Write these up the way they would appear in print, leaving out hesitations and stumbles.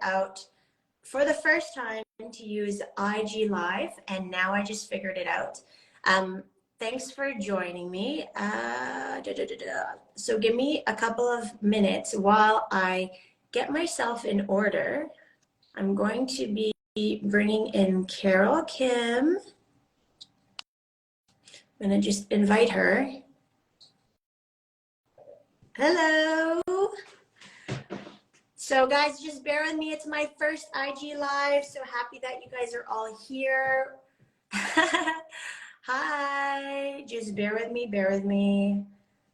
out for the first time to use IG Live, and now I just figured it out. Thanks for joining me. So give me a couple of minutes while I get myself in order. I'm going to be bringing in Carol Kim. I'm going to just invite her. Hello. So guys, just bear with me. It's my first IG Live. So happy that you guys are all here. Hi, just bear with me, bear with me.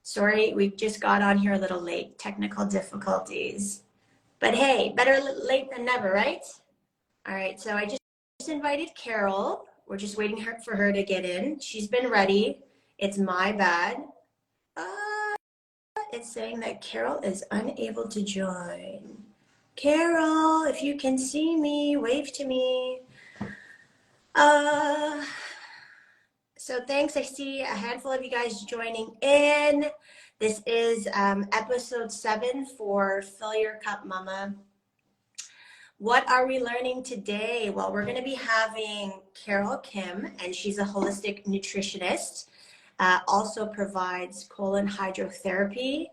Sorry, we just got on here a little late, technical difficulties. But hey, better late than never, right? All right, so I just invited Carol. We're just waiting for her to get in. She's been ready. It's my bad. It's saying that Carol is unable to join. Carol, if you can see me, wave to me. So thanks. I see a handful of you guys joining in. This is episode 7 for Fill Your Cup Mama. What are we learning today? Well, we're going to be having Carol Kim, and she's a holistic nutritionist. Also provides colon hydrotherapy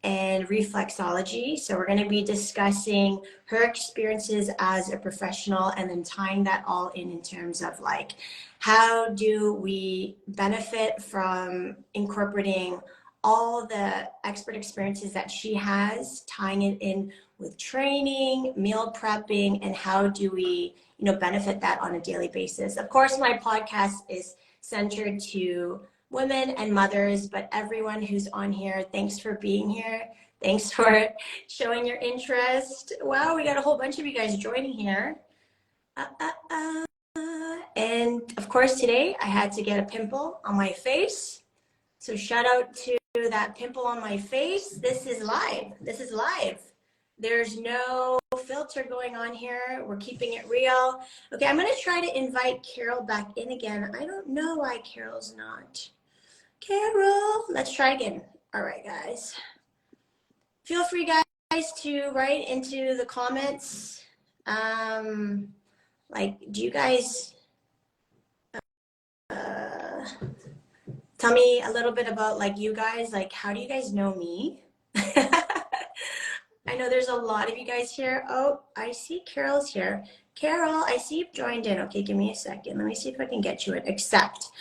and reflexology. So we're going to be discussing her experiences as a professional and then tying that all in terms of like, how do we benefit from incorporating all the expert experiences that she has, tying it in with training, meal prepping, and how do we, benefit that on a daily basis. Of course, my podcast is centered to women and mothers, but everyone who's on here, thanks for being here. Thanks for showing your interest. Wow, we got a whole bunch of you guys joining here. And of course, today I had to get a pimple on my face. So shout out to that pimple on my face. This is live. This is live. There's no filter going on here. We're keeping it real. Okay, I'm going to try to invite Carol back in again. I don't know why Carol's not. Carol, let's try again. All right, guys. Feel free, guys, to write into the comments. Do you guys tell me a little bit about you guys? How do you guys know me? I know there's a lot of you guys here. Oh, I see Carol's here. Carol, I see you've joined in. Okay, give me a second. Let me see if I can get you in. Accept.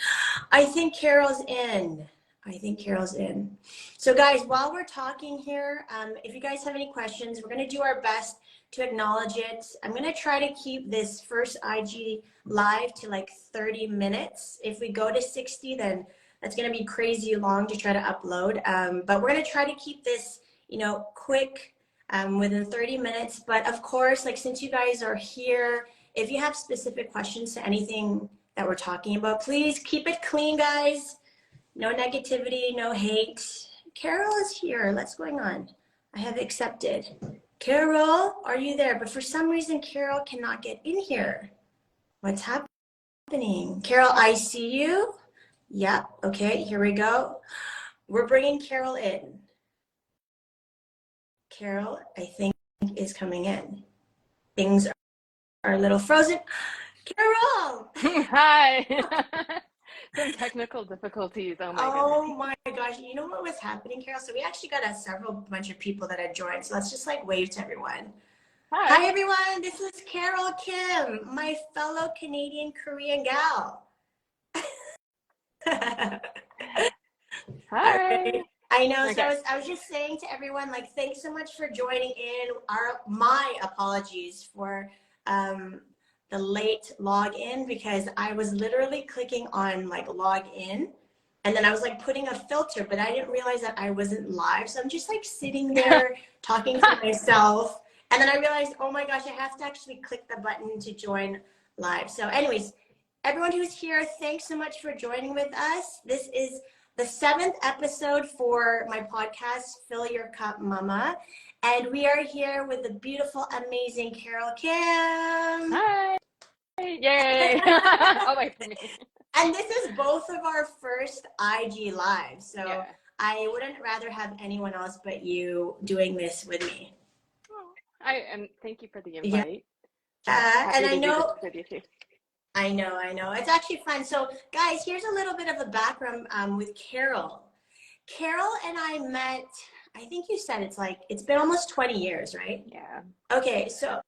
I think Carol's in. I think Carol's in. So guys, while we're talking here, if you guys have any questions, we're going to do our best to acknowledge it. I'm going to try to keep this first IG live to 30 minutes. If we go to 60, then that's going to be crazy long to try to upload. But we're going to try to keep this, quick, within 30 minutes. But of course, since you guys are here, if you have specific questions to anything that we're talking about, please keep it clean, guys. No negativity, no hate. Carol is here. What's going on? I have accepted. Carol, are you there? But for some reason, Carol cannot get in here. What's happening? Carol, I see you. Yep. Okay, here we go. We're bringing Carol in. Carol, I think, is coming in. Things are a little frozen. Carol! Hi! Some technical difficulties. Oh my goodness. Oh my gosh. You know what was happening, Carol? So we actually got a bunch of people that had joined. So let's just wave to everyone. Hi everyone. This is Carol Kim, my fellow Canadian Korean gal. Hi. Right. I know. Okay. So I was just saying to everyone, thanks so much for joining in. My apologies for the late login, because I was literally clicking on log in, and then I was putting a filter, but I didn't realize that I wasn't live. So I'm just sitting there talking to myself, and then I realized, oh my gosh, I have to actually click the button to join live. So anyways, everyone who's here, thanks so much for joining with us. This is the 7th episode for my podcast, Fill Your Cup Mama. And we are here with the beautiful, amazing Carol Kim. Hi. Yay. Oh, wait for me. And this is both of our first IG live. So yeah. I wouldn't rather have anyone else but you doing this with me. And thank you for the Yeah. invite. And Happy I to do this know, with you too. I know. It's actually fun. So, guys, here's a little bit of a background with Carol. Carol and I met, I think you said it's been almost 20 years, right? Yeah. Okay, so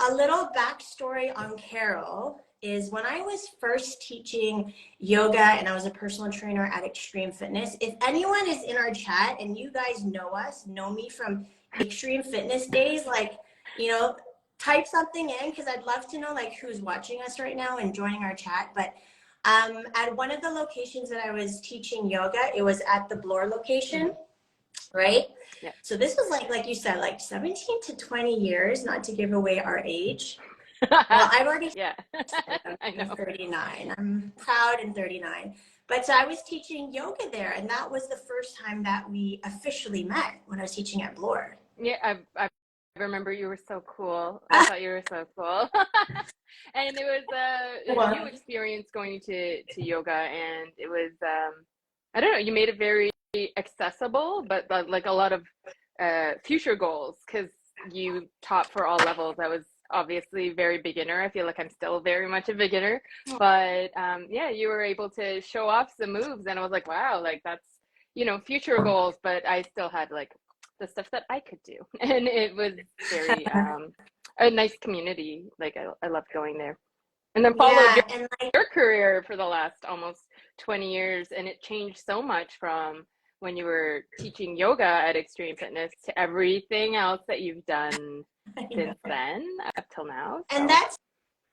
a little backstory on Carol is when I was first teaching yoga and I was a personal trainer at Extreme Fitness. If anyone is in our chat and you guys know us, know me from Extreme Fitness days, like, you know, type something in because I'd love to know like who's watching us right now and joining our chat. But at one of the locations that I was teaching yoga, it was at the Bloor location, right? Yeah. So this was like you said, like 17 to 20 years, not to give away our age. Well, I've already Yeah. said I I'm know. 39. I'm proud and 39. But so I was teaching yoga there, and that was the first time that we officially met when I was teaching at Bloor. Yeah, I remember you were so cool. I thought you were so cool. And it was a new Well, experience going to yoga, and it was I don't know, you made it very accessible, but like a lot of future goals because you taught for all levels. I was obviously very beginner. I feel like I'm still very much a beginner, but yeah, you were able to show off some moves, and I was like, wow, like that's, you know, future goals, but I still had like the stuff that I could do. And it was very a nice community. Like I loved going there. And then followed yeah, and like your career for the last almost 20 years, and it changed so much from when you were teaching yoga at Extreme Fitness to everything else that you've done I know. since then up till now. And So that's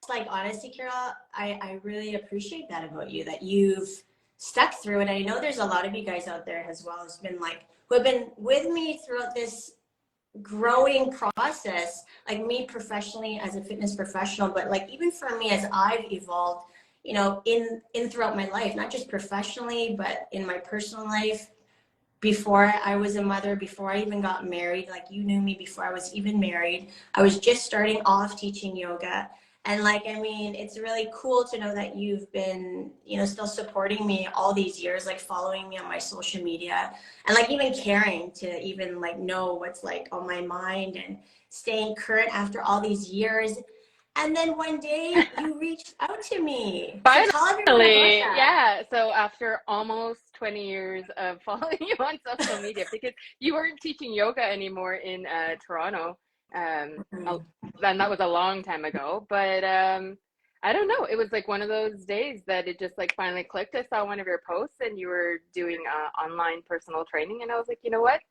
like honestly, Carol, I really appreciate that about you, that you've stuck through it. I know there's a lot of you guys out there as well who's been like who have been with me throughout this growing process, like me professionally as a fitness professional, but like even for me as I've evolved, you know, in throughout my life, not just professionally, but in my personal life. Before I was a mother, before I even got married, like you knew me before I was even married, I was just starting off teaching yoga. And like, I mean, it's really cool to know that you've been, you know, still supporting me all these years, like following me on my social media and like even caring to even like know what's like on my mind and staying current after all these years. And then one day you reached out to me. So tell everyone about finally, that. yeah. So after almost 20 years of following you on social media, because you weren't teaching yoga anymore in Toronto, Mhm. and that was a long time ago. But I don't know. It was like one of those days that it just like finally clicked. I saw one of your posts, and you were doing online personal training, and I was like, you know what?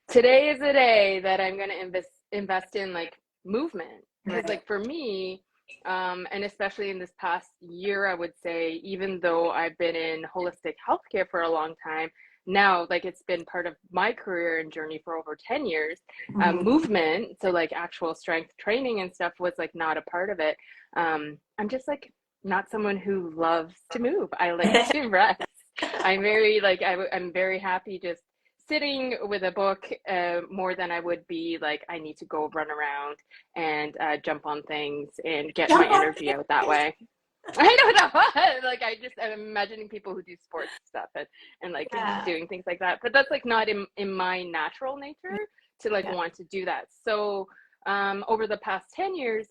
Today is the day that I'm going to invest in like movement, because Right. like for me, and especially in this past year, I would say, even though I've been in holistic healthcare for a long time now, like it's been part of my career and journey for over 10 years. Mhm. Movement, so like actual strength training and stuff, was like not a part of it. I'm just like not someone who loves to move. I like to rest. I'm very like I'm very happy just sitting with a book, more than I would be like I need to go run around and jump on things and get my Jump on energy out that things. way. I don't know. Like I'm imagining people who do sports stuff and like Yeah. doing things like that. But that's like not in my natural nature to like Yeah. want to do that. So over the past 10 years,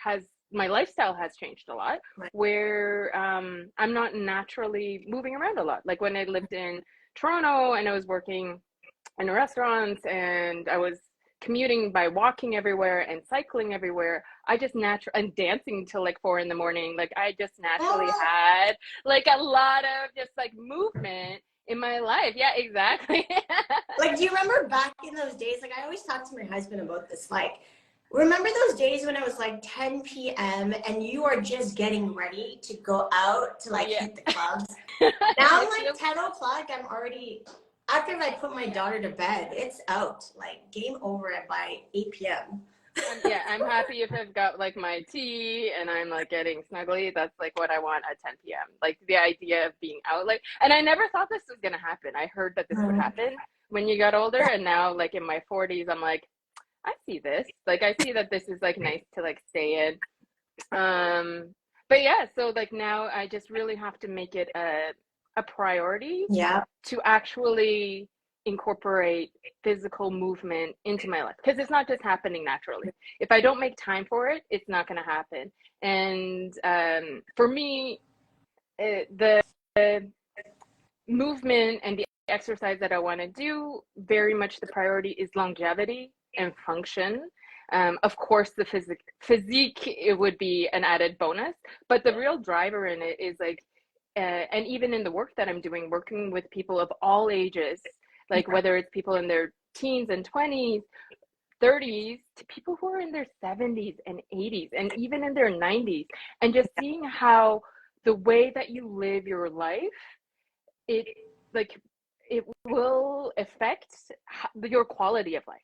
has my lifestyle has changed a lot, Right. where I'm not naturally moving around a lot. Like when I lived in Toronto and I was working in restaurants and I was commuting by walking everywhere and cycling everywhere. I just naturally and dancing till like 4 in the morning. Like I just naturally Oh, had like a lot of just like movement in my life. Yeah, exactly. like, do you remember back in those days? Like, I always talk to my husband about this. Like, remember those days when it was like 10 p.m. and you are just getting ready to go out to like Yeah. hit the clubs? Now I'm It like feels 10 o'clock. I'm already, after I put my yeah. daughter to bed, it's out. Like, game over by 8 p.m. I'm happy if I've got like my tea and I'm like getting snuggly. That's like what I want at 10 p.m. Like the idea of being out, like, and I never thought this was gonna happen. I heard that this would happen when you got older, and now like in my 40s, I'm like, I see this. Like I see that this is like nice to like stay in. But yeah, so like now I just really have to make it a priority Yeah. to actually incorporate physical movement into my life, because it's not just happening naturally. If I don't make time for it, it's not going to happen. And for me, the movement and the exercise that I want to do, very much the priority is longevity and function. Of course, the physique, it would be an added bonus, but the real driver in it is like, and even in the work that I'm doing, working with people of all ages, like whether it's people in their teens and 20s, 30s, to people who are in their 70s and 80s, and even in their 90s, and just seeing how the way that you live your life, it like it will affect your quality of life.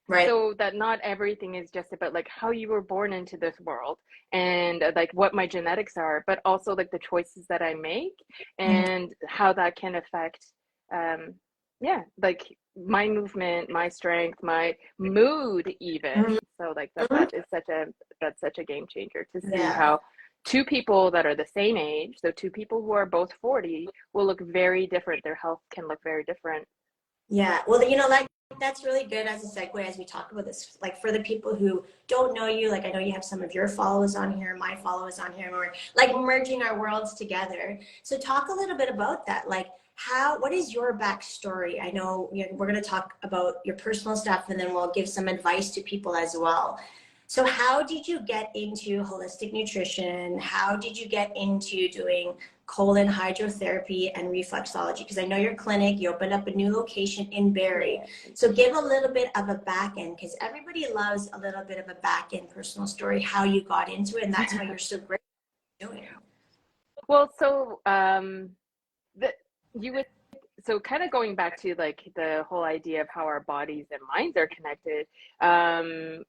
Right. So that not everything is just about like how you were born into this world and like what my genetics are, but also like the choices that I make and how that can affect like my movement, my strength, my mood even. So like that's such a game changer to see how two people that are the same age, so two people who are both 40, will look very different. Their health can look very different. Yeah, well, like that's really good as a segue as we talk about this. Like for the people who don't know you, like I know you have some of your followers on here, my followers on here, and we're like merging our worlds together. So talk a little bit about that. Like what is your backstory? I know we're going to talk about your personal stuff and then we'll give some advice to people as well. So how did you get into holistic nutrition? How did you get into doing colon hydrotherapy and reflexology? Because I know your clinic, you opened up a new location in Barrie. So give a little bit of a back end, because everybody loves a little bit of a back end personal story, how you got into it, and that's why you're so great at doing it. Well, so so kind of going back to like the whole idea of how our bodies and minds are connected,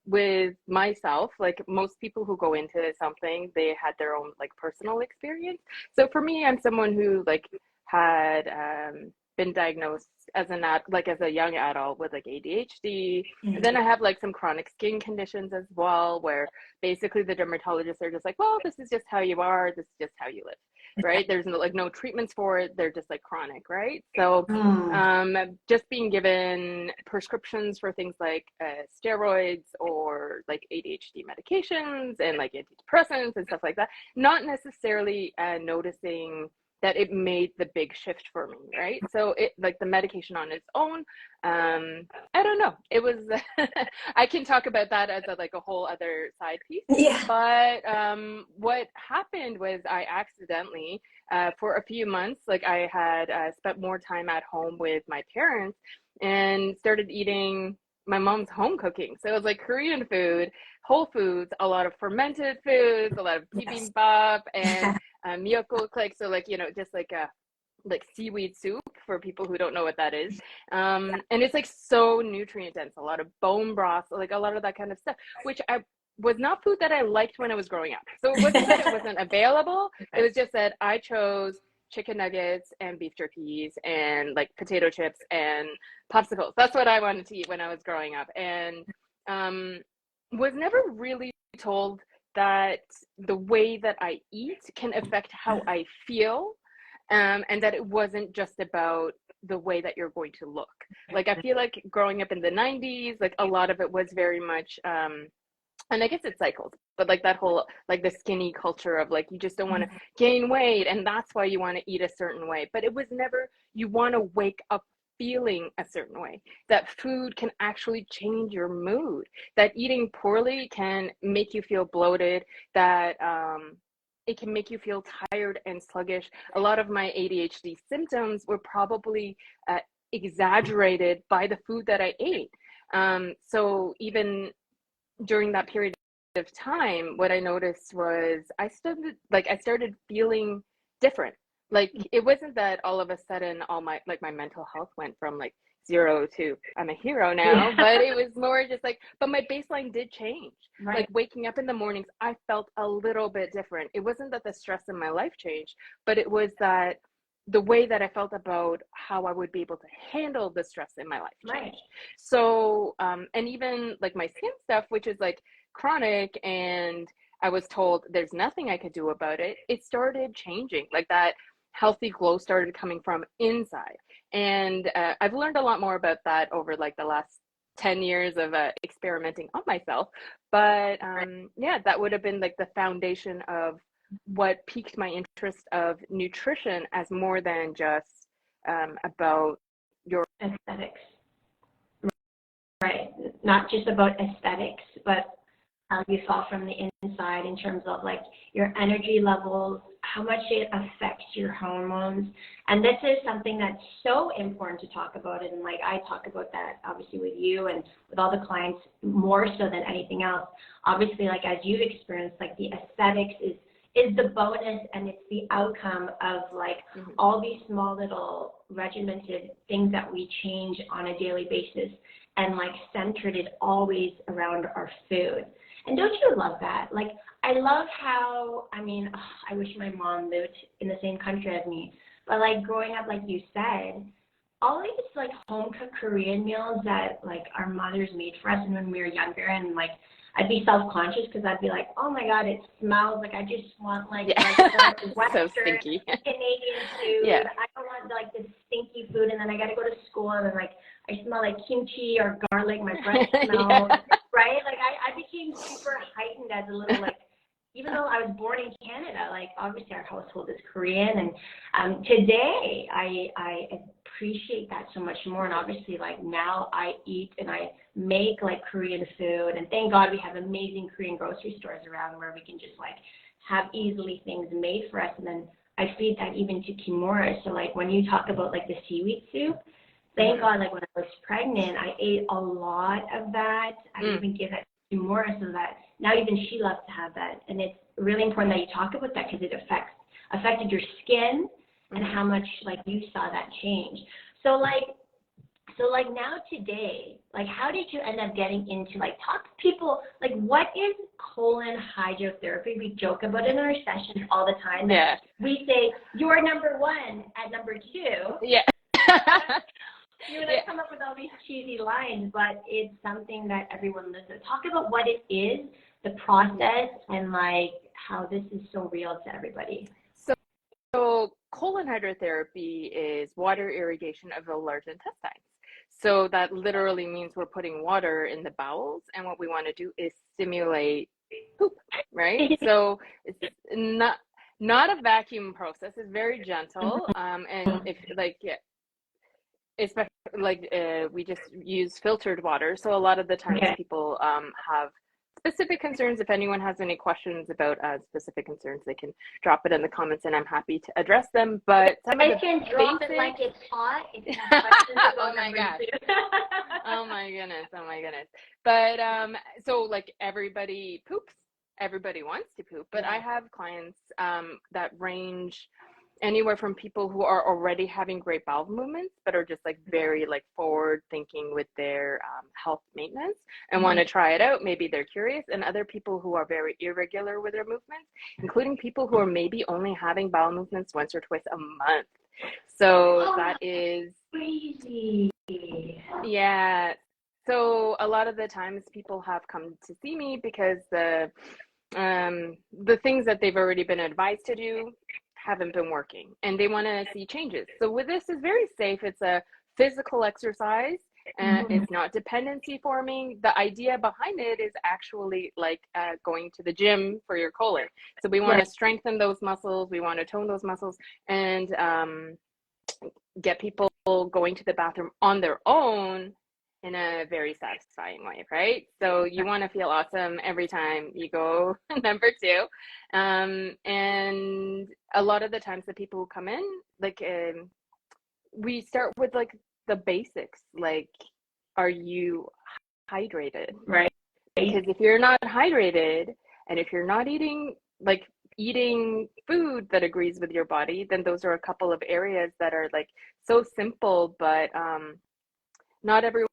with myself, like most people who go into something, they had their own like personal experience. So for me, I'm someone who like had been diagnosed as a young adult with like ADHD. And then I have like some chronic skin conditions as well, where basically the dermatologists are just like, well, this is just how you are, this is just how you live. Right? There's no treatments for it. They're just like chronic, right? So just being given prescriptions for things like steroids or like ADHD medications and like antidepressants and stuff like that, not necessarily noticing that it made the big shift for me, right? So it like the medication on its own, I don't know. It was, I can talk about that as a whole other side piece. Yeah. But what happened was I accidentally, for a few months, like I had spent more time at home with my parents and started eating my mom's home cooking. So it was like Korean food, whole foods, a lot of fermented foods, a lot of bibimbap and miyoko, just like seaweed soup for people who don't know what that is. And it's like so nutrient dense, a lot of bone broth, like a lot of that kind of stuff, which was not food that I liked when I was growing up. So it wasn't that it wasn't available. It was just that I chose chicken nuggets and beef jerkies and like potato chips and popsicles. That's what I wanted to eat when I was growing up. And was never really told that the way that I eat can affect how I feel, and that it wasn't just about the way that you're going to look. Like I feel like growing up in the 90s, like a lot of it was very much, and I guess it cycles, but like that whole, like the skinny culture of like, you just don't want to gain weight and that's why you want to eat a certain way. But it was never, you want to wake up feeling a certain way, that food can actually change your mood, that eating poorly can make you feel bloated, that it can make you feel tired and sluggish. A lot of my ADHD symptoms were probably exaggerated by the food that I ate. So even during that period of time, what I noticed was I started feeling different. Like it wasn't that all of a sudden all my mental health went from like 0 to I'm a hero now, but it was more just like, but my baseline did change. Right. Like waking up in the mornings, I felt a little bit different. It wasn't that the stress in my life changed, but it was that the way that I felt about how I would be able to handle the stress in my life changed. Right. So, and even like my skin stuff, which is like chronic, and I was told there's nothing I could do about it. It started changing like that. healthy glow started coming from inside. And I've learned a lot more about that over like the last 10 years of experimenting on myself. But yeah, that would have been like the foundation of what piqued my interest of nutrition as more than just about your aesthetics. Right. Not just about aesthetics, but how you feel from the inside in terms of like your energy levels, how much it affects your hormones. And this is something that's so important to talk about. And like I talk about that obviously with you and with all the clients more so than anything else. Obviously, like as you've experienced, like the aesthetics is the bonus, and it's the outcome of like all these small little regimented things that we change on a daily basis, and like centered it always around our food. And don't you love that? Like, I love how, I mean, I wish my mom lived in the same country as me, but like growing up, like you said, all these like home cooked Korean meals that like our mothers made for us and when we were younger, and like I'd be self-conscious because I'd be like, oh my God, it smells like I just want like Western so stinky. Canadian food. Yeah. I don't want like this stinky food, and then I got to go to school and then like I smell like kimchi or garlic, my breath smells, right? Like I became super heightened as a little like, even though I was born in Canada, like obviously our household is Korean, and today I appreciate that so much more. And obviously like now I eat and I make like Korean food, and thank God we have amazing Korean grocery stores around where we can just like have easily things made for us. And then I feed that even to Kimura. So like when you talk about like the seaweed soup, thank God like when I was pregnant, I ate a lot of that. I even give that to Kimura so that now even she loves to have that. And it's really important that you talk about that because it affected your skin and how much like you saw that change. So like now today, like how did you end up getting into like talk to people, like what is colon hydrotherapy? We joke about it in our sessions all the time. Yeah. We say you're number one at number two. Yeah. You're gonna come up with all these cheesy lines, but it's something that everyone lives with. Talk about what it is, the process, and like how this is so real to everybody. So colon hydrotherapy is water irrigation of the large intestines. So that literally means we're putting water in the bowels, and what we want to do is stimulate poop, right? So it's not a vacuum process. It's very gentle, and if like especially like we just use filtered water. So a lot of the times people have specific concerns. If anyone has any questions about specific concerns, they can drop it in the comments, and I'm happy to address them. But some of the can drop it like it's hot if you have questions about oh my gosh. Oh my goodness. But so like everybody poops. Everybody wants to poop, but I have clients that range anywhere from people who are already having great bowel movements but are just like very like forward thinking with their health maintenance and want to try it out. Maybe they're curious, and other people who are very irregular with their movements, including people who are maybe only having bowel movements once or twice a month. So that is crazy. Yeah. So a lot of the times people have come to see me because the things that they've already been advised to do haven't been working, and they want to see changes. So with this is very safe. It's a physical exercise, and it's not dependency forming. The idea behind it is actually like going to the gym for your colon. So we want to strengthen those muscles. We want to tone those muscles, and get people going to the bathroom on their own in a very satisfying way, right? So you want to feel awesome every time you go number two. And a lot of the times the people who come in, like we start with like the basics, like, are you hydrated? Right. Because if you're not hydrated, and if you're not eating food that agrees with your body, then those are a couple of areas that are like so simple, but not everyone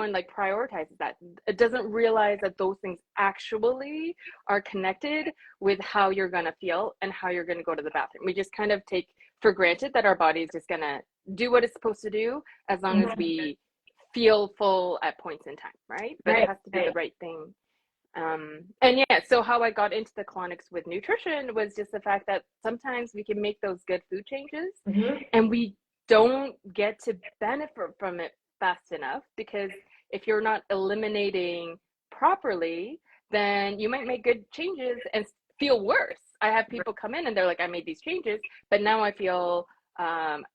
like prioritizes that. It doesn't realize that those things actually are connected with how you're going to feel and how you're going to go to the bathroom. We just kind of take for granted that our body is just going to do what it's supposed to do as long as we feel full at points in time, right? But it has to be the right thing And yeah, so how I got into the colonics with nutrition was just the fact that sometimes we can make those good food changes and we don't get to benefit from it fast enough, because if you're not eliminating properly, then you might make good changes and feel worse. I have people come in and they're like, I made these changes, but now I feel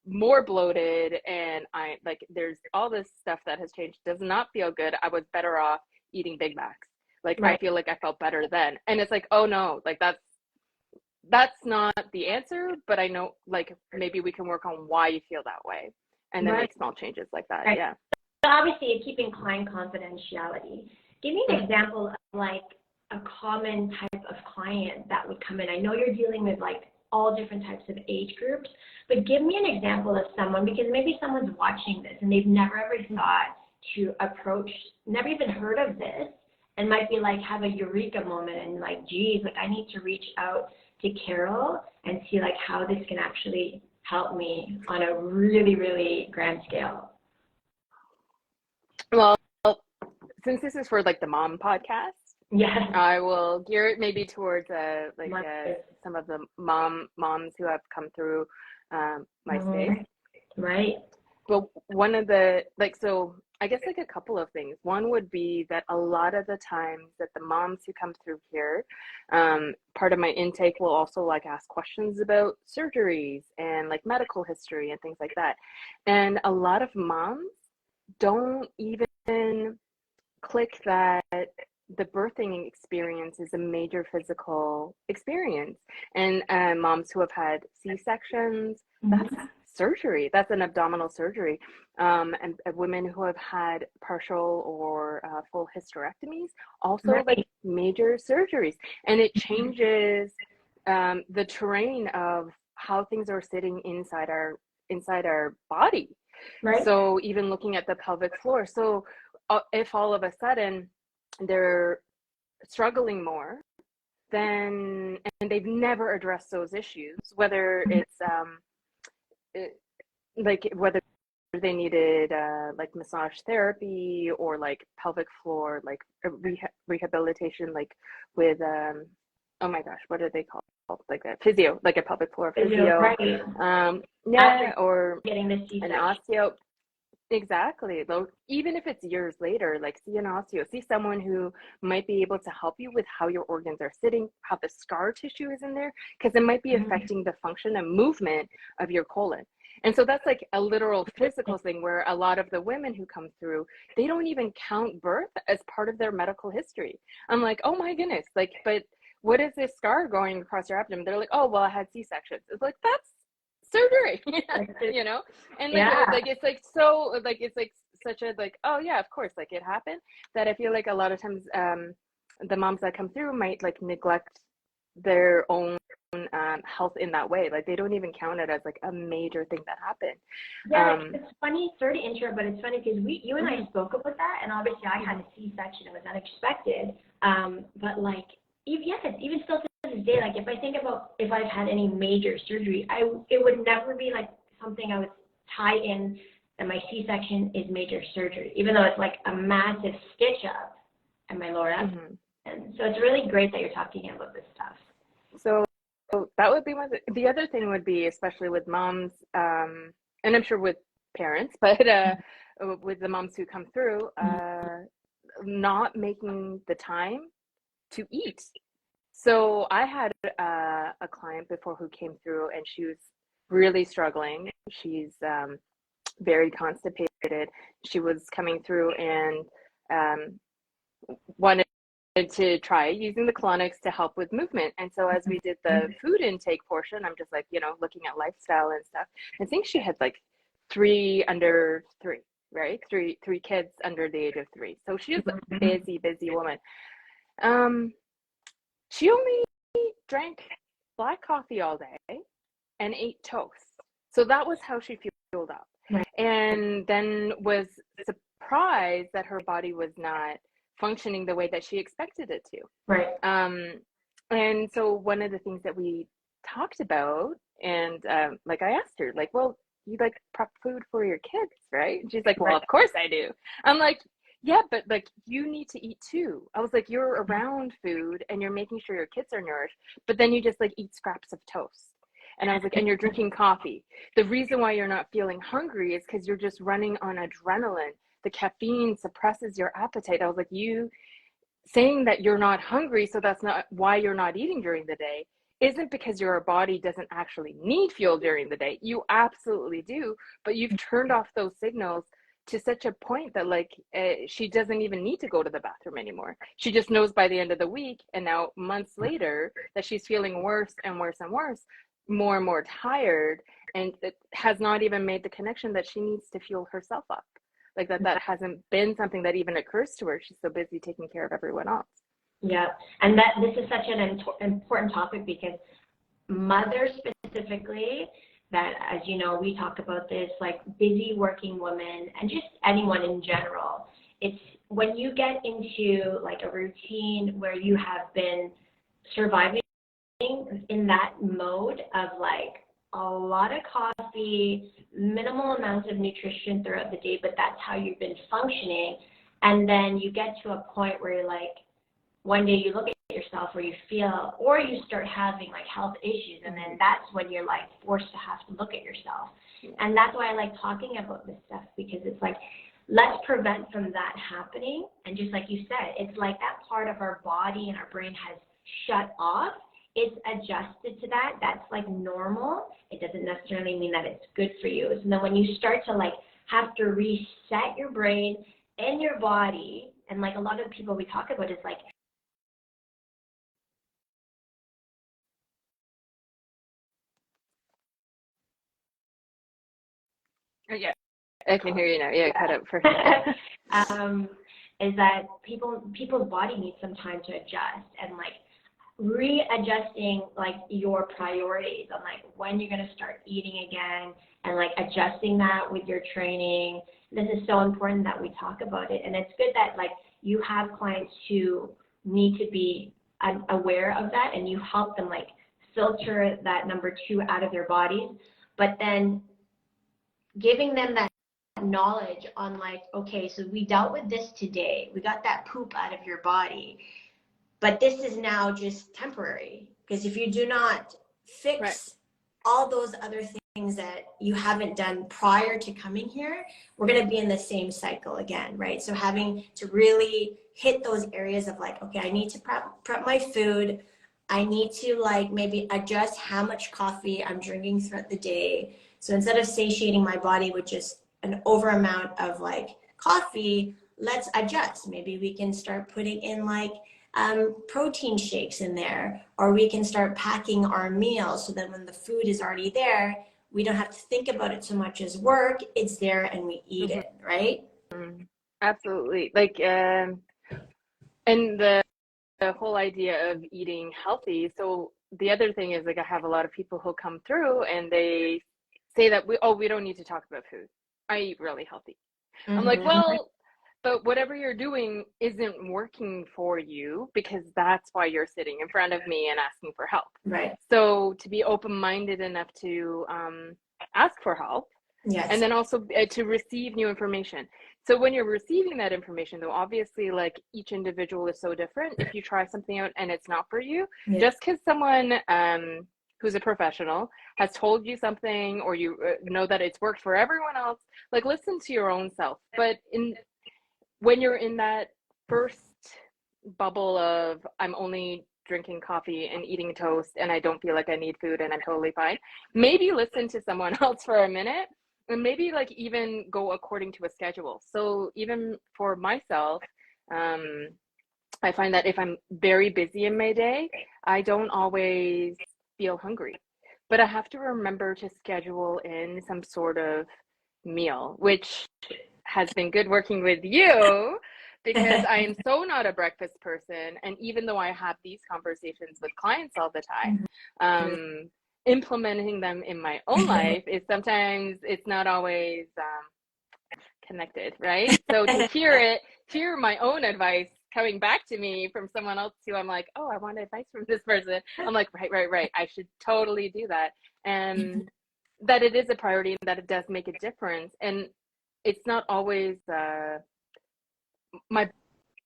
more bloated, and I like there's all this stuff that has changed. Does not feel good. I was better off eating Big Macs. Like I feel like I felt better then. And it's like, oh no, like that's not the answer, but I know like maybe we can work on why you feel that way and then make small changes like that. Yeah. So obviously keeping client confidentiality. Give me an example of like a common type of client that would come in. I know you're dealing with like all different types of age groups, but give me an example of someone, because maybe someone's watching this and they've never ever thought to approach, never even heard of this, and might be like have a eureka moment and like, geez, like I need to reach out to Carol and see like how this can actually help me on a really, really grand scale. Well, since this is for like the mom podcast, I will gear it maybe towards some of the moms who have come through my space. Right. But one of the so I guess like a couple of things. One would be that a lot of the times that the moms who come through here, part of my intake will also like ask questions about surgeries and like medical history and things like that. And a lot of moms don't even click that the birthing experience is a major physical experience. And moms who have had C-sections, that's surgery. That's an abdominal surgery. And women who have had partial or full hysterectomies, also like major surgeries. And it changes the terrain of how things are sitting inside our body. So even looking at the pelvic floor. So if all of a sudden they're struggling more, then and they've never addressed those issues, whether it's whether they needed like massage therapy or like pelvic floor like rehabilitation, like with oh my gosh, what are they called? Like a physio, like a pelvic floor physio, or getting the C-section. An osteo. Exactly. Though, even if it's years later, like see an osteo, see someone who might be able to help you with how your organs are sitting, how the scar tissue is in there, because it might be affecting the function and movement of your colon. And so that's like a literal physical thing where a lot of the women who come through, they don't even count birth as part of their medical history. I'm like, oh my goodness, like, but what is this scar going across your abdomen? They're like, oh, well, I had C-sections. It's like, that's surgery, you know? And like it's like so like it's like such a like, oh yeah, of course, like it happened, that I feel like a lot of times the moms that come through might like neglect their own health in that way. Like they don't even count it as like a major thing that happened. It's funny, sorry to interrupt, but it's funny because you and I spoke about that, and obviously I had a C-section. It was unexpected, but like even still to this day, like if I think about if I've had any major surgery, it would never be like something I would tie in that my C-section is major surgery, even though it's like a massive stitch up at my lower abdomen. And so it's really great that you're talking about this stuff. So that would be one. The other thing would be, especially with moms, and I'm sure with parents, but with the moms who come through, not making the time to eat. So I had a client before who came through, and she was really struggling. She's very constipated. She was coming through and wanted to try using the colonics to help with movement. And so as we did the food intake portion, I'm just like, looking at lifestyle and stuff. I think she had like three under three, right? Three kids under the age of 3. So she was a busy woman. She only drank black coffee all day and ate toast. So that was how she fueled up. And then was surprised that her body was not functioning the way that she expected it to. And so one of the things that we talked about, and like I asked her, like, well, you like prep food for your kids, right? And she's like, well, of course I do. I'm like, yeah, but like you need to eat too. I was like, you're around food and you're making sure your kids are nourished, but then you just like eat scraps of toast. And I was like, and you're drinking coffee. The reason why you're not feeling hungry is because you're just running on adrenaline. The caffeine suppresses your appetite. I was like, you saying that you're not hungry, so that's not why you're not eating during the day, isn't because your body doesn't actually need fuel during the day. You absolutely do, but you've turned off those signals to such a point that like she doesn't even need to go to the bathroom anymore. She just knows by the end of the week, and now months later, that she's feeling worse and worse and worse, more and more tired, and it has not even made the connection that she needs to fuel herself up. Like that hasn't been something that even occurs to her. She's so busy taking care of everyone else. Yeah, and that this is such an important topic because mothers specifically, that, as you know, we talk about this, like busy working women and just anyone in general. It's when you get into like a routine where you have been surviving in that mode of like a lot of coffee, minimal amounts of nutrition throughout the day, but that's how you've been functioning. And then you get to a point where you're like, one day you look at yourself or you feel, or you start having like health issues, and then that's when you're like forced to have to look at yourself. And that's why I like talking about this stuff, because it's like, let's prevent from that happening. And just like you said, it's like that part of our body and our brain has shut off. It's adjusted to that. That's like normal. It doesn't necessarily mean that it's good for you. So then when you start to like have to reset your brain and your body, and like a lot of people we talk about is like, Oh, yeah, I can hear you now. Yeah, cut out for a second. is that people's body needs some time to adjust, and like readjusting like your priorities on like when you're going to start eating again, and like adjusting that with your training. This is so important that we talk about it, and it's good that like you have clients who need to be aware of that, and you help them like filter that number 2 out of their bodies, but then giving them that knowledge on like, okay, so we dealt with this today, we got that poop out of your body, but this is now just temporary, because if you do not fix all those other things that you haven't done prior to coming here, we're going to be in the same cycle again, right? So having to really hit those areas of like, okay, I need to prep my food. I need to like maybe adjust how much coffee I'm drinking throughout the day. So instead of satiating my body with just an over amount of like coffee, let's adjust. Maybe we can start putting in like protein shakes in there, or we can start packing our meals so that when the food is already there, we don't have to think about it so much as work. It's there and we eat it, right? Absolutely. Like, and the whole idea of eating healthy. So the other thing is like I have a lot of people who come through and they say that we don't need to talk about food. I eat really healthy. I'm like, well, but whatever you're doing isn't working for you, because that's why you're sitting in front of me and asking for help. Right. So to be open-minded enough to ask for help. Yes. And then also to receive new information. So when you're receiving that information, though, obviously, like each individual is so different. If you try something out and it's not for you, just because someone who's a professional has told you something, or you know that it's worked for everyone else, like listen to your own self. But when you're in that first bubble of I'm only drinking coffee and eating toast and I don't feel like I need food and I'm totally fine, maybe listen to someone else for a minute, and maybe like even go according to a schedule. So even for myself, I find that if I'm very busy in my day, I don't always feel hungry, but I have to remember to schedule in some sort of meal, which has been good working with you, because I am so not a breakfast person. And even though I have these conversations with clients all the time, implementing them in my own life is sometimes it's not always connected, right? So to hear my own advice coming back to me from someone else who I'm like, oh, I want advice from this person. I'm like, right. I should totally do that. And that it is a priority and that it does make a difference. And it's not always my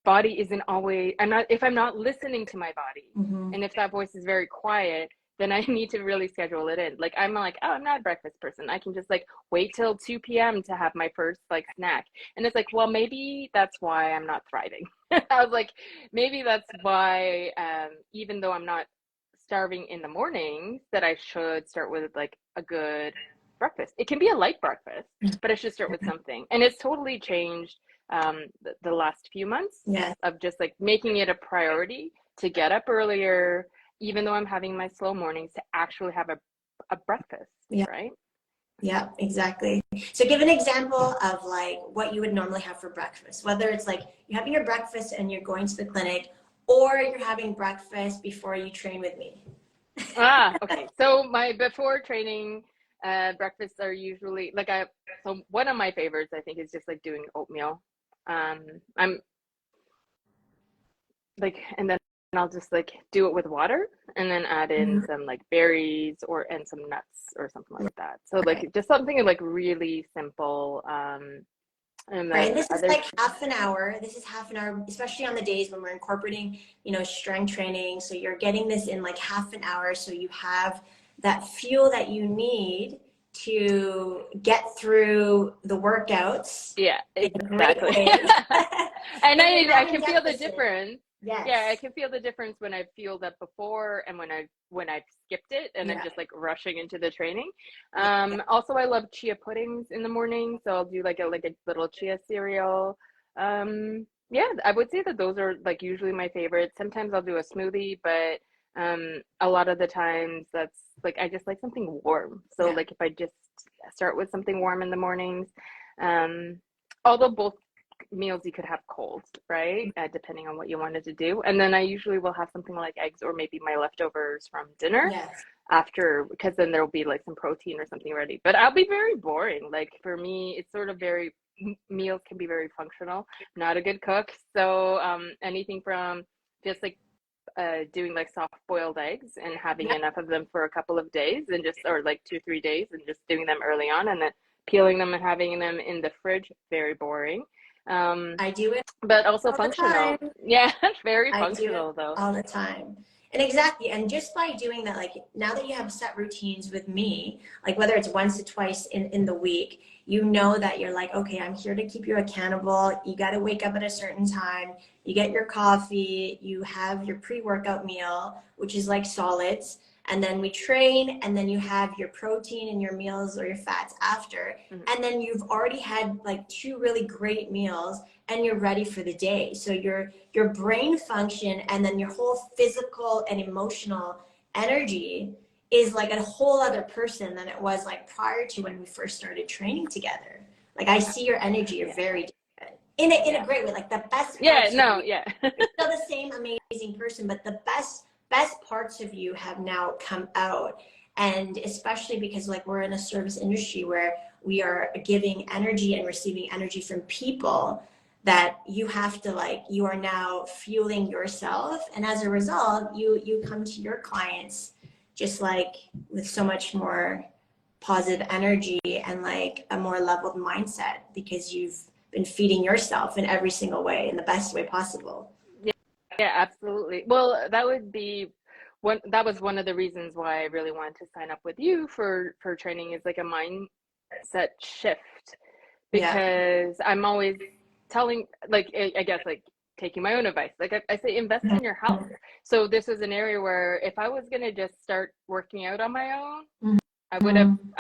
body isn't always, if I'm not listening to my body, Mm-hmm. and if that voice is very quiet, then I need to really schedule it in. Like, I'm like, oh, I'm not a breakfast person. I can just like wait till 2 p.m. to have my first like snack. And it's like, well, maybe that's why I'm not thriving. I was like, maybe that's why, even though I'm not starving in the mornings, that I should start with like a good breakfast. It can be a light breakfast, but I should start with something. And it's totally changed the last few months Yeah. of just like making it a priority to get up earlier, even though I'm having my slow mornings, to actually have a breakfast, Yeah. right? Yeah, exactly. So give an example of like what you would normally have for breakfast, whether it's like you're having your breakfast and you're going to the clinic, or you're having breakfast before you train with me. Okay. So my before training breakfasts are usually like so one of my favorites I think is just like doing oatmeal. I'm like, and then I'll just like do it with water and then add in Mhm. some like berries and some nuts or something like that. So Right. like just something like really simple. And Right. And then this is other, like half an hour. This is half an hour, especially on the days when we're incorporating, strength training. So you're getting this in like half an hour. So you have that fuel that you need to get through the workouts yeah, in a great exactly. way. And If you're I not in can feel the deficit, difference. Yeah, I yes. can feel the difference when I fueled up before and when I've skipped it and I'm Yeah. just like rushing into the training. Yeah. Also I love chia puddings in the morning, so I'll do like a little chia cereal. Yeah, I would say that those are like usually my favorites. Sometimes I'll do a smoothie, but a lot of the times that's like I just like something warm. So Yeah. like if I just start with something warm in the mornings, um, although both meals you could have cold, right? Depending on what you wanted to do. And then I usually will have something like eggs or maybe my leftovers from dinner Yes. after, because then there'll be like some protein or something ready. But I'll be very boring. Like for me, it's sort of very, meals can be very functional. Not a good cook. So anything from just like doing like soft boiled eggs and having Yeah. enough of them for a couple of days and just, or like 2 3 days and just doing them early on and then peeling them and having them in the fridge, very boring. um I do it but also all the functional. time. Yeah. Very I do it functional though. all the time. And exactly. And just by doing that, like now that you have set routines with me, like whether it's once or twice in the week, you know that you're like, okay, I'm here to keep you accountable. You got to wake up at a certain time. You get your coffee, you have your pre-workout meal, which is like solids. And then we train, and then you have your protein and your meals or your fats after. Mhm. And then you've already had like two really great meals and you're ready for the day. So your brain function and then your whole physical and emotional energy is like a whole other person than it was like prior to when we first started training together. Like I see your energy are Yeah. very different in a Yeah. great way. Like the best Yeah. parts of No. you, Yeah. you're still the same amazing person, but the best parts of you have now come out. And especially because like we're in a service industry where we are giving energy and receiving energy from people, that you have to like, you are now fueling yourself, and as a result you come to your clients just like with so much more positive energy and like a more leveled mindset because you've been feeding yourself in every single way in the best way possible. Yeah. Yeah. Absolutely. Well, that would be one. That was one of the reasons why I really wanted to sign up with you for training, is like a mindset shift, Yeah. because I'm always telling, like, I guess, like taking my own advice. Like I say, invest in your health. So this is an area where if I was going to just start working out on my own, I would have, Mhm.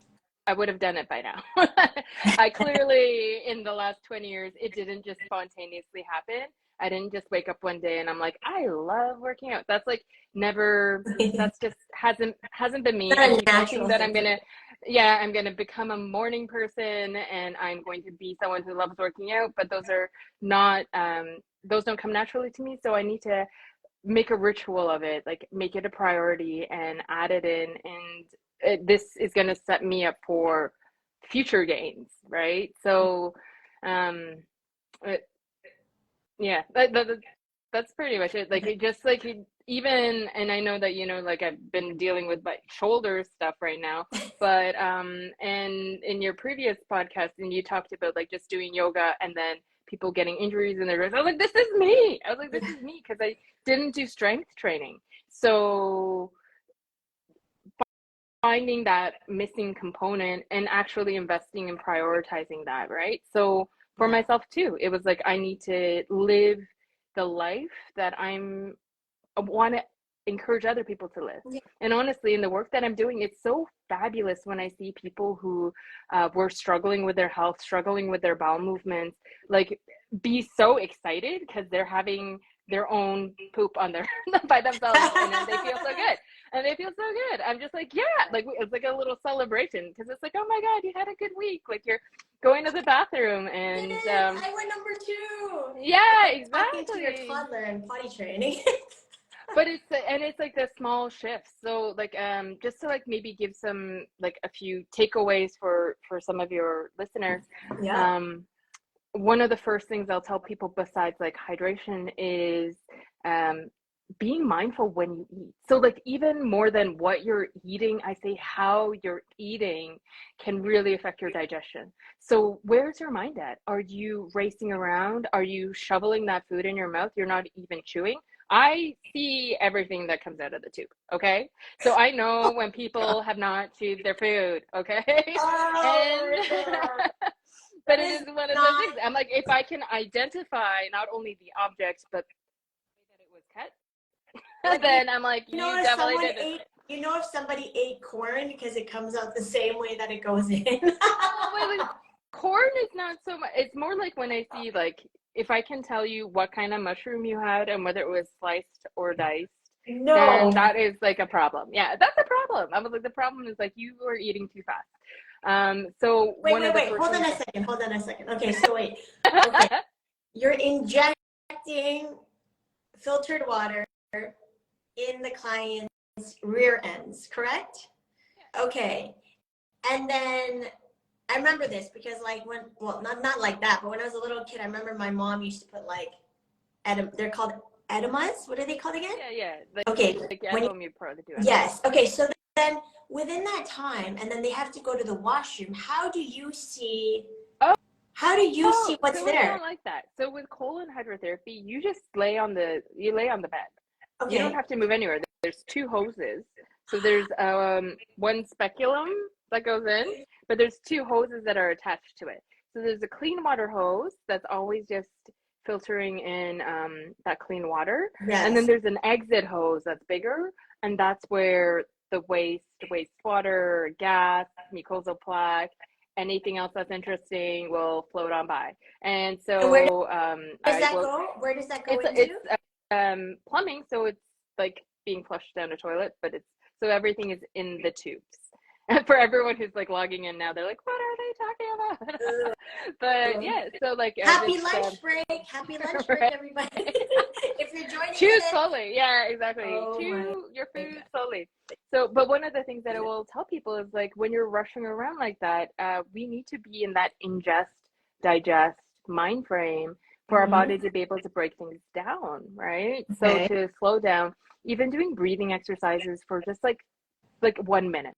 I would have done it by now. I clearly, in the last 20 years, it didn't just spontaneously happen. I didn't just wake up one day and I'm like, I love working out. That's like never, that's just hasn't been me. Not I a keep thinking natural that thing for you. yeah, I'm gonna become a morning person and I'm going to be someone who loves working out, but those are not, those don't come naturally to me. So I need to make a ritual of it, like make it a priority and add it in. And this is going to set me up for future gains, right? So, um, it, yeah, that's pretty much it. Like it just like even, and I know that, like I've been dealing with my shoulder stuff right now, but and in your previous podcast, and you talked about like just doing yoga and then people getting injuries in their wrists. I was like, this is me. I was like, this is me, because I didn't do strength training. So finding that missing component and actually investing and prioritizing that, right? So for myself too, it was like, I need to live the life that I want to encourage other people to live. Yeah. And honestly, in the work that I'm doing, it's so fabulous when I see people who were struggling with their health, struggling with their bowel movements, like be so excited because they're having their own poop on their by themselves, and then they feel so good. And they feel so good. I'm just like, yeah, like it's like a little celebration, because it's like, oh my God, you had a good week. Like you're going to the bathroom and I went number 2. yeah, Talking to your exactly. toddler and potty training. But it's like the small shifts. So like just to like maybe give some like a few takeaways for some of your listeners. Yeah. One of the first things I'll tell people besides like hydration is being mindful when you eat. So like even more than what you're eating, I say how you're eating can really affect your digestion. So where's your mind at? Are you racing around? Are you shoveling that food in your mouth? You're not even chewing. I see everything that comes out of the tube, okay? So I know when people have not chewed their food, okay? Oh, And but it is one of those things. I'm like, if I can identify not only the object, but the way that it was cut, like, then I'm like, you definitely did it. If somebody ate corn, because it comes out the same way that it goes in. Well, like, corn is not so much. It's more like when I see, like, if I can tell you what kind of mushroom you had and whether it was sliced or diced, then that is like a problem. Yeah, that's a problem. I was like, the problem is like you were eating too fast. So Wait. Hold on a second. Okay, so wait. Okay. You're injecting filtered water in the client's rear ends, correct? Yeah. Okay. And then I remember this because like not like that, but when I was a little kid, I remember my mom used to put like, they're called enemas. What are they called again? Yeah. Okay. Like at home, you probably do it. Yes. Okay. So then within that time, and then they have to go to the washroom. How do you see? How do you see what's so there? I don't like that. So with colon hydrotherapy, you just lay on the bed. Okay. You don't have to move anywhere. There's 2 hoses. So there's one speculum that goes in, but there's 2 hoses that are attached to it. So there's a clean water hose that's always just filtering in that clean water. Yes. And then there's an exit hose that's bigger, and that's where the wastewater, gas, mucosal plaque, anything else that's interesting will float on by. And so where does that go? Where does that go into? It's plumbing, so it's like being flushed down a toilet, but so everything is in the tubes. And for everyone who's like logging in now, they're like, what are they talking about? But yeah, so like happy lunch break, right? Everybody. If you're joining, chew slowly. Yeah, exactly. Chew your food slowly. So, but one of the things that I will tell people is like when you're rushing around like that, we need to be in that ingest, digest mind frame for our body to be able to break things down, right? Okay. So to slow down, even doing breathing exercises for just like 1 minute.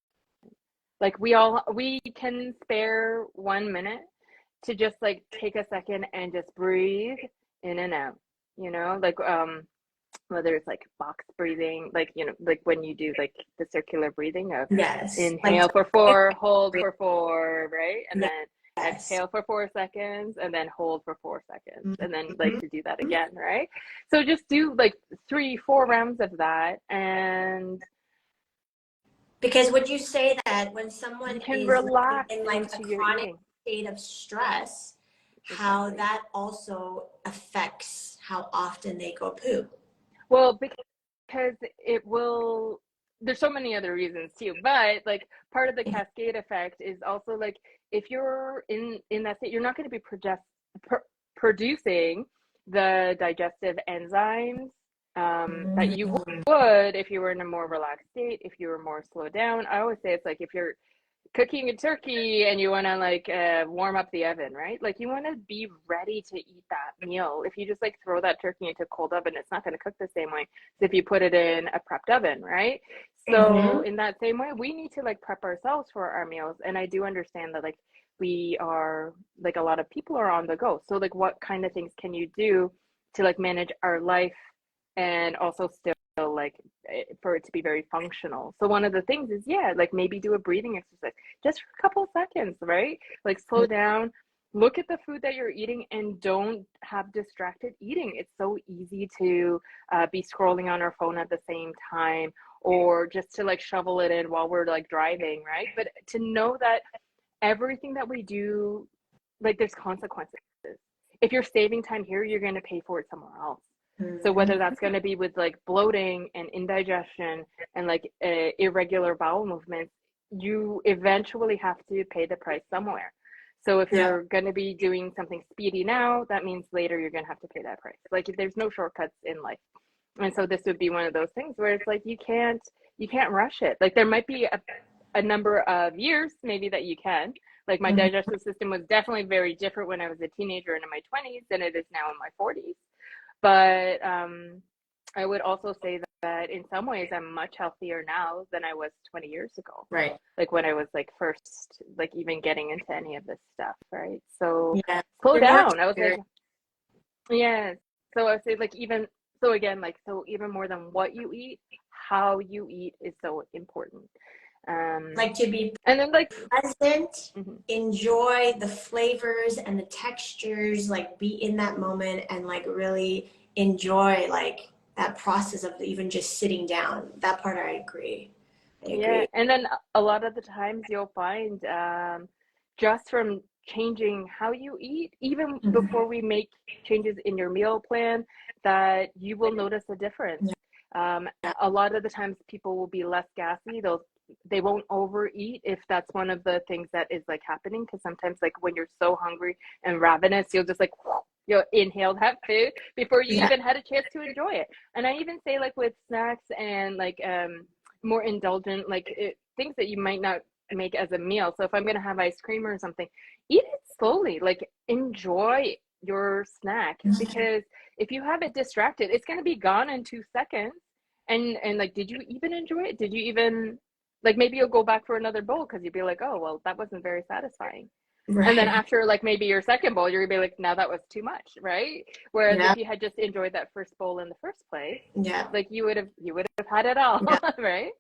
Like we can spare 1 minute to just like take a second and just breathe in and out, like whether it's like box breathing, like like when you do like the circular breathing of inhale for 4, hold for 4, right? And then exhale for 4 seconds and then hold for 4 seconds and then like to do that again, right? So just do like 3-4 rounds of that. And because would you say that when someone can relax in like a chronic state of stress, how that also affects how often they go poop? Well, because it will, there's so many other reasons too, but like part of the cascade effect is also like if you're in that state, you're not going to be producing the digestive enzymes that you would if you were in a more relaxed state, if you were more slowed down. I always say it's like if you're cooking a turkey and you want to like warm up the oven, right? Like you want to be ready to eat that meal. If you just like throw that turkey into a cold oven, it's not going to cook the same way as if you put it in a prepped oven, right? So in that same way, we need to like prep ourselves for our meals. And I do understand that like we are like, a lot of people are on the go. So like, what kind of things can you do to like manage our life and also still like for it to be very functional? So one of the things is, yeah, like maybe do a breathing exercise just for a couple seconds, right? Like slow down, look at the food that you're eating, and don't have distracted eating. It's so easy to be scrolling on our phone at the same time, or just to like shovel it in while we're like driving, right? But to know that everything that we do, like there's consequences. If you're saving time here, you're going to pay for it somewhere else. So whether that's going to be with like bloating and indigestion and like irregular bowel movements, you eventually have to pay the price somewhere. So if Yeah. you're going to be doing something speedy now, that means later you're going to have to pay that price. Like there's no shortcuts in life. And so this would be one of those things where it's like you can't rush it. Like there might be a number of years maybe that you can. Like my digestive system was definitely very different when I was a teenager and in my 20s than it is now in my 40s. But I would also say that in some ways I'm much healthier now than I was 20 years ago. Right. Like when I was like first, like even getting into any of this stuff, right? So Yeah. slow You're more down. I would say, yeah. So I would say like even, so again, like, so even more than what you eat, how you eat is so important. like to be And then like, present, mhm. enjoy the flavors and the textures, like be in that moment and like really enjoy like that process of even just sitting down. That part I agree. I Yeah, agree. and then a lot of the times you'll find just from changing how you eat, even before we make changes in your meal plan, that you will notice a difference. A lot of the times people will be less gassy. They won't overeat if that's one of the things that is like happening. Because sometimes like when you're so hungry and ravenous, you'll just like you'll inhale that food before you Yeah. even had a chance to enjoy it. And I even say like with snacks and like more indulgent, like things that you might not make as a meal. So if I'm going to have ice cream or something, eat it slowly, like enjoy your snack, because if you have it distracted, it's going to be gone in 2 seconds. And like, did you even enjoy it? Did you even, like, maybe you'll go back for another bowl because you'd be like, oh, well, that wasn't very satisfying. And then Right. after like maybe your second bowl, you're gonna be like, now that was too much, right? Whereas Yeah. if you had just enjoyed that first bowl in the first place, Yeah. like you would have had it all, Yeah. right?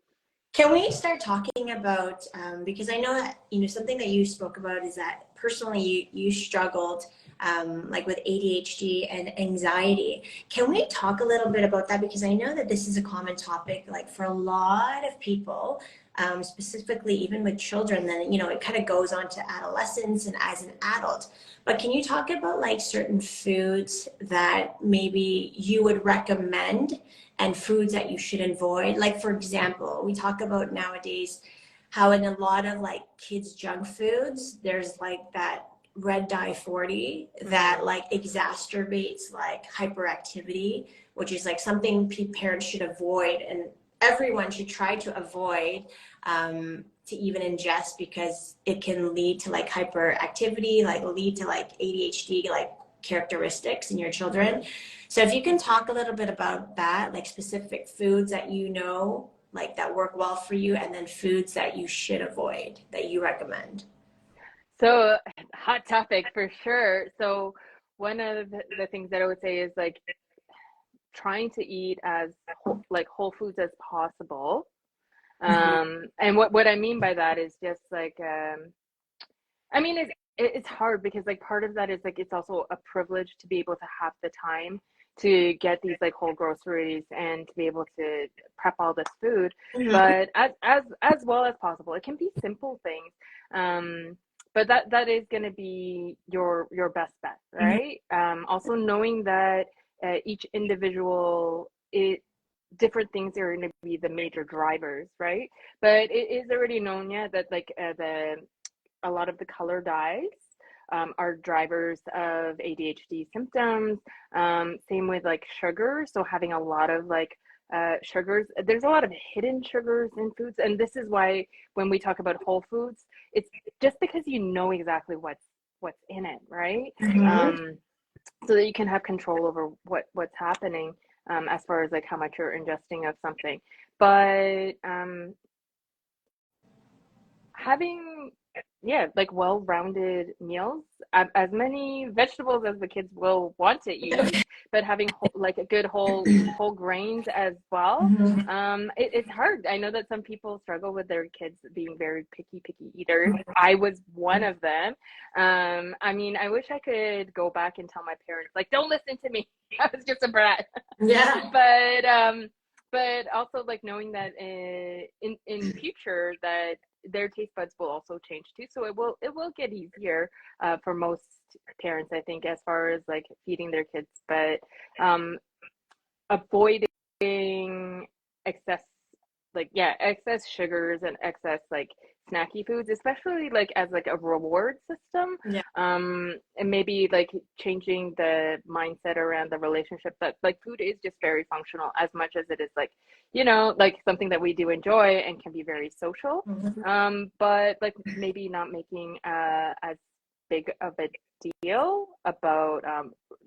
Can we start talking about, because I know that, something that you spoke about is that personally you struggled like with ADHD and anxiety. Can we talk a little bit about that? Because I know that this is a common topic, like for a lot of people, specifically even with children, then, it kind of goes on to adolescence and as an adult. But can you talk about like certain foods that maybe you would recommend and foods that you should avoid? Like, for example, we talk about nowadays how in a lot of like kids' junk foods, there's like that red dye 40 that like exacerbates like hyperactivity, which is like something parents should avoid and everyone should try to avoid to even ingest, because it can lead to like hyperactivity, like lead to like ADHD like characteristics in your children. So if you can talk a little bit about that, like specific foods that like that work well for you, and then foods that you should avoid, that you recommend. So hot topic for sure. So one of the things that I would say is like trying to eat as like whole foods as possible. And what I mean by that is just like I mean, it's hard because like part of that is like it's also a privilege to be able to have the time to get these like whole groceries and to be able to prep all this food. But as well as possible, it can be simple things. But that is going to be your best bet, right? Also knowing that each individual different things are going to be the major drivers, right? But it is already known, yeah, that like a lot of the color dyes are drivers of ADHD symptoms. Same with like sugar. So having a lot of like sugars, there's a lot of hidden sugars in foods. And this is why when we talk about whole foods, it's just because you know exactly what's in it, right? So that you can have control over what's happening as far as like how much you're ingesting of something. But having yeah, like well-rounded meals, as many vegetables as the kids will want to eat, but having like a good whole grains as well. Mhm. It's hard. I know that some people struggle with their kids being very picky eaters. I was one of them. I mean, I wish I could go back and tell my parents, like, don't listen to me. I was just a brat. Yeah. But also like knowing that in future that their taste buds will also change too, so it will get easier for most parents, I think, as far as like feeding their kids, but um avoiding excess, like, yeah, excess sugars and excess like snacky foods, especially like as like a reward system. Yeah. And maybe like changing the mindset around the relationship that like food is just very functional as much as it is like, like something that we do enjoy and can be very social. Mhm. But like maybe not making as big of a deal about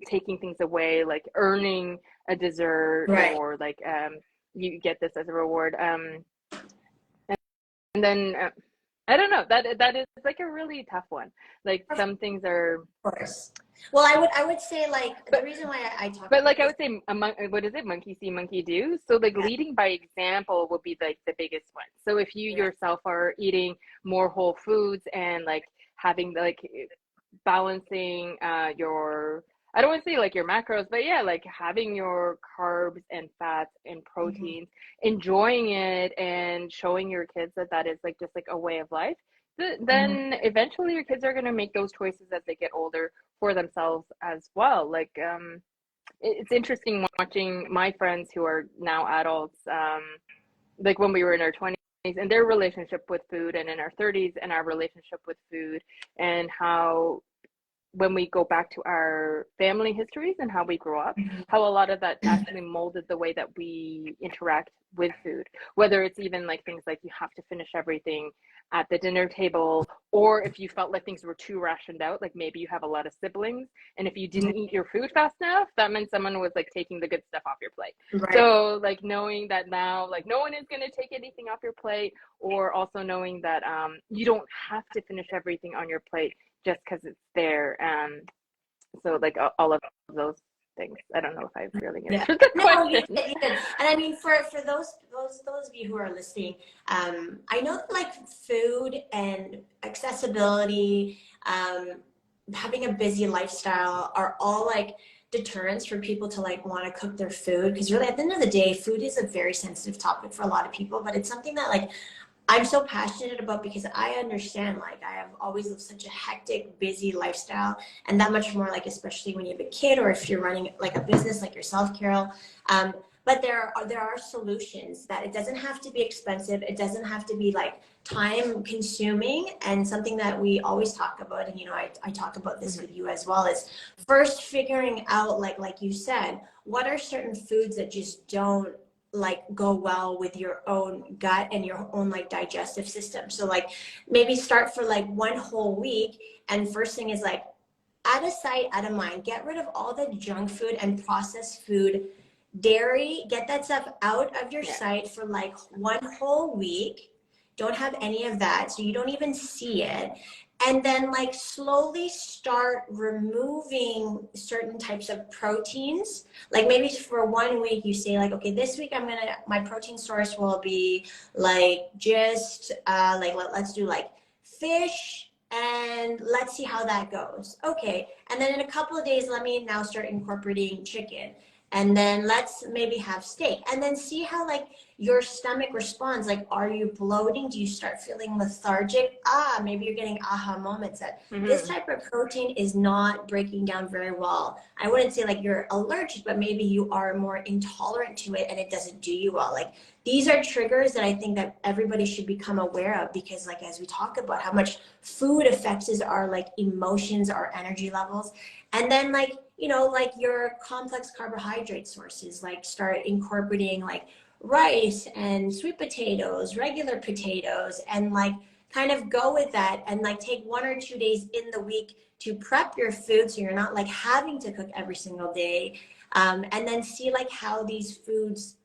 taking things away, like earning a dessert, Right. or like you get this as a reward. And then I don't know, that is like a really tough one. Like Of some things are, course. Well, I would say like the but reason why I talk but about like I this. would say, what is it? Monkey see, monkey do. So like Yeah. leading by example would be like the biggest one. So if you Yeah. yourself are eating more whole foods and like having like balancing your, I don't want to say like your macros, but yeah, like having your carbs and fats and Mhm. proteins, enjoying it and showing your kids that that is like just like a way of life, Mhm. then eventually your kids are going to make those choices as they get older for themselves as well. Like it's interesting watching my friends who are now adults, like when we were in our 20s, and their relationship with food, and in our 30s and our relationship with food, and how when we go back to our family histories and how we grew up, Mhm. how a lot of that actually molded the way that we interact with food. Whether it's even like things like you have to finish everything at the dinner table, or if you felt like things were too rationed out, like maybe you have a lot of siblings, and if you didn't eat your food fast enough, that meant someone was like taking the good stuff off your plate. Right. So like knowing that now, like no one is going to take anything off your plate, or also knowing that you don't have to finish everything on your plate just because it's there. So like all of those things. I don't know if I've really Yeah. answered the No, you question. did, you did. And I mean, for those of you who are listening, I know that like food and accessibility, having a busy lifestyle are all like deterrents for people to like want to cook their food, because really at the end of the day, food is a very sensitive topic for a lot of people, but it's something that like I'm so passionate about, because I understand, like, I have always lived such a hectic, busy lifestyle, and that much more, like, especially when you have a kid or if you're running like a business like yourself, Carol. But there are solutions that it doesn't have to be expensive. It doesn't have to be like time consuming, and something that we always talk about, and I talk about this with you as well, is first figuring out, like you said, what are certain foods that just don't like go well with your own gut and your own like digestive system. So like maybe start for like one whole week, and first thing is like out of sight, out of mind, get rid of all the junk food and processed food, dairy, get that stuff out of your Yeah. sight for like one whole week. Don't have any of that, so you don't even see it. And then like slowly start removing certain types of proteins. Like maybe for one week you say like, okay, this week my protein source will be like just like let's do like fish, and let's see how that goes. Okay, and then in a couple of days let me now start incorporating chicken, and then let's maybe have steak, and then see how like your stomach responds. Like, are you bloating? Do you start feeling lethargic? Maybe you're getting aha moments that this Mm-hmm. type of protein is not breaking down very well. I wouldn't say like you're allergic, but maybe you are more intolerant to it and it doesn't do you well. Like, these are triggers that I think that everybody should become aware of, because like as we talk about how much food affects our like emotions, our energy levels. And then like, like your complex carbohydrate sources, like start incorporating like rice and sweet potatoes, regular potatoes, and like kind of go with that, and like take 1 or 2 days in the week to prep your food, so you're not like having to cook every single day. And then see like how these foods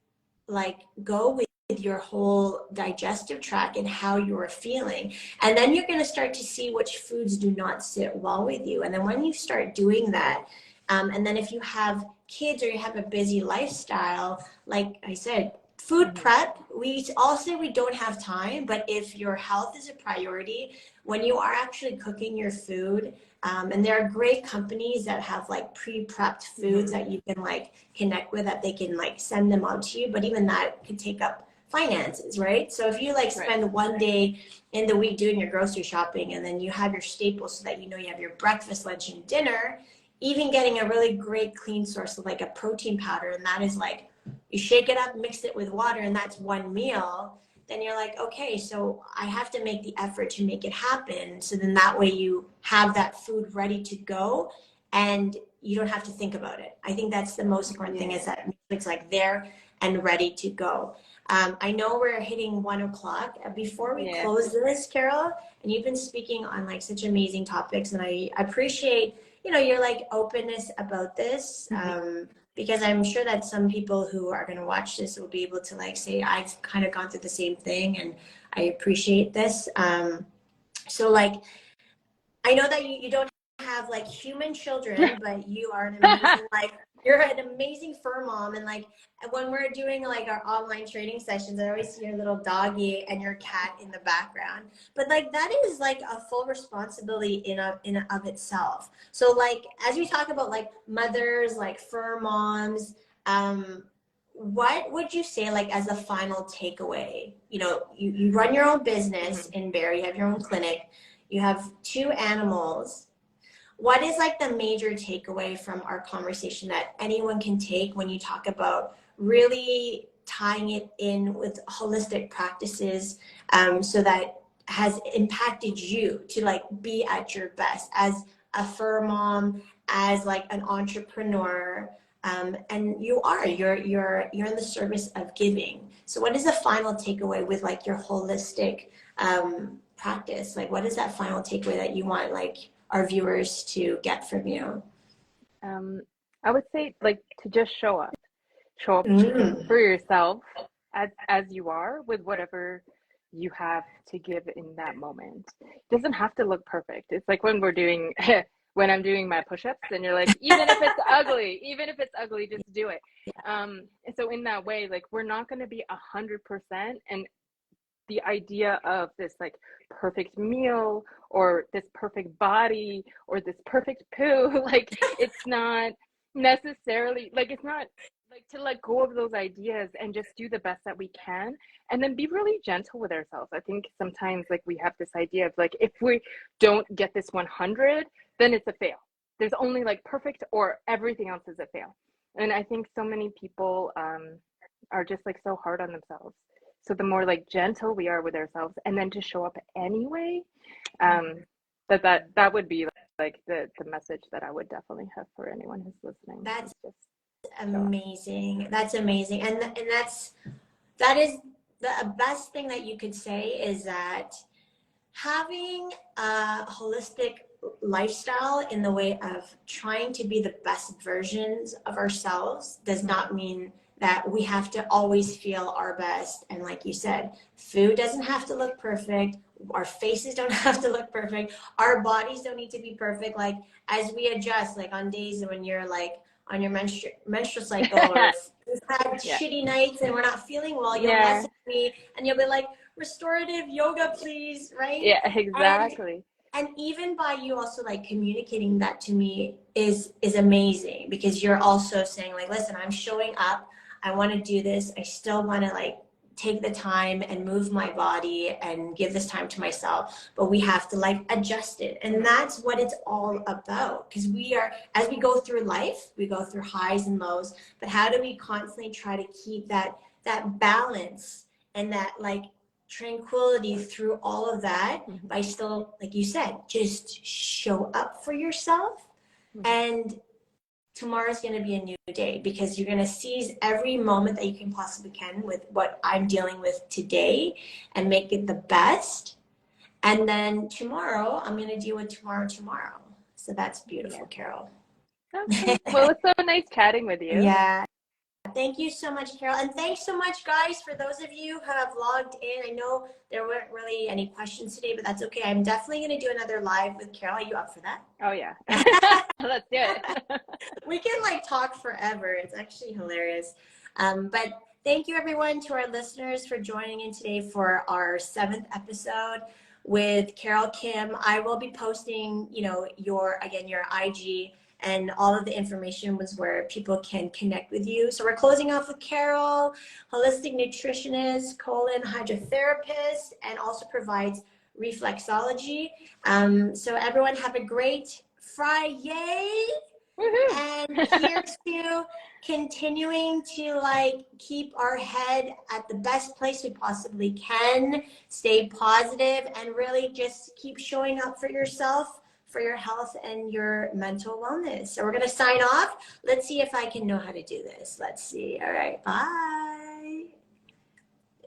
like go with your whole digestive tract and how you're feeling. And then you're going to start to see which foods do not sit well with you. And then when you start doing that, and then if you have kids or you have a busy lifestyle, like I said, food prep, we all say we don't have time, but if your health is a priority, when you are actually cooking your food, and there are great companies that have like pre-prepped foods that you can like connect with, that they can like send them out to you, but even that could take up finances, right? So if you like spend one day in the week doing your grocery shopping, and then you have your staples so that you know you have your breakfast, lunch, and dinner, even getting a really great clean source of like a protein powder, and that is like, you shake it up, mix it with water, and that's one meal, then you're like, okay, so I have to make the effort to make it happen. So then that way you have that food ready to go and you don't have to think about it. I think that's the most important thing, is that it's like there and ready to go. I know we're hitting 1 o'clock. Before we close this, Carol, and you've been speaking on like such amazing topics, and I appreciate, you know, your like openness about this, because I'm sure that some people who are going to watch this will be able to like say, I've kind of gone through the same thing, and I appreciate this. So like, I know that you don't have like human children, but you are an amazing, like, you're an amazing fur mom. And like, when we're doing like our online training sessions, I always see your little doggy and your cat in the background. But like, that is like a full responsibility in of itself. So like, as we talk about like mothers, like fur moms, what would you say like as a final takeaway? You know, you run your own business in Barrie, you have your own clinic, you have 2 animals. What is like the major takeaway from our conversation that anyone can take when you talk about really tying it in with holistic practices, so that has impacted you to like be at your best as a fur mom, as like an entrepreneur, and you're in the service of giving. So what is the final takeaway with like your holistic practice? Like, what is that final takeaway that you want like our viewers to get from you? I would say like to just show up Mm. for yourself as you are, with whatever you have to give in that moment. It doesn't have to look perfect. It's like when we're doing when I'm doing my push-ups, and you're like, even if it's ugly, just do it. And so in that way, like, we're not going to be 100%. And the idea of this like perfect meal, or this perfect body, or this perfect poo, like, it's not necessarily like, it's not like, to let go of those ideas and just do the best that we can, and then be really gentle with ourselves. I think sometimes like we have this idea of like, if we don't get this 100, then it's a fail. There's only like perfect, or everything else is a fail. And I think so many people are just like so hard on themselves. So the more like gentle we are with ourselves, and then to show up anyway, that would be like the message that I would definitely have for anyone who's listening. That's just amazing. That's amazing. And that is the best thing that you could say, is that having a holistic lifestyle in the way of trying to be the best versions of ourselves does not mean that we have to always feel our best. And like you said, food doesn't have to look perfect. Our faces don't have to look perfect. Our bodies don't need to be perfect. Like, as we adjust, like on days when you're like on your menstrual cycle, or if we've had shitty nights and we're not feeling well, you'll message me and you'll be like, restorative yoga, please, right? Yeah, exactly. And even by you also like communicating that to me is amazing, because you're also saying like, listen, I'm showing up, I want to do this, I still want to like take the time and move my body and give this time to myself, but we have to like adjust it. And that's what it's all about, because we are, as we go through life, we go through highs and lows, but how do we constantly try to keep that balance and that like tranquility through all of that, by still, like you said, just show up for yourself. And tomorrow's going to be a new day, because you're going to seize every moment that you can possibly can with what I'm dealing with today, and make it the best. And then tomorrow I'm going to deal with tomorrow. So that's beautiful, Carol. Okay. Well, it's so nice chatting with you. Yeah. Thank you so much, Carol. And thanks so much, guys, for those of you who have logged in. I know there weren't really any questions today, but that's okay. I'm definitely going to do another live with Carol. Are you up for that? Oh, yeah. Let's do it. We can like talk forever. It's actually hilarious. But thank you, everyone, to our listeners for joining in today for our 7th episode with Carol Kim. I will be posting, your IG, and all of the information was where people can connect with you. So we're closing off with Carol, holistic nutritionist, colon hydrotherapist, and also provides reflexology. So everyone have a great Friday. Woohoo! And here's to continuing to keep our head at the best place we possibly can, stay positive, and really just keep showing up for yourself, for your health and your mental wellness. So we're going to sign off. Let's see if I can know how to do this. Let's see. All right. Bye.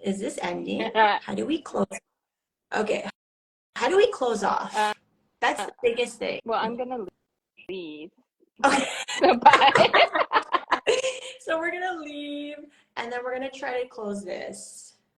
Is this ending? How do we close? Okay. How do we close off? That's the biggest thing. Well, I'm going to leave. Okay. So bye. So we're going to leave, and then we're going to try to close this.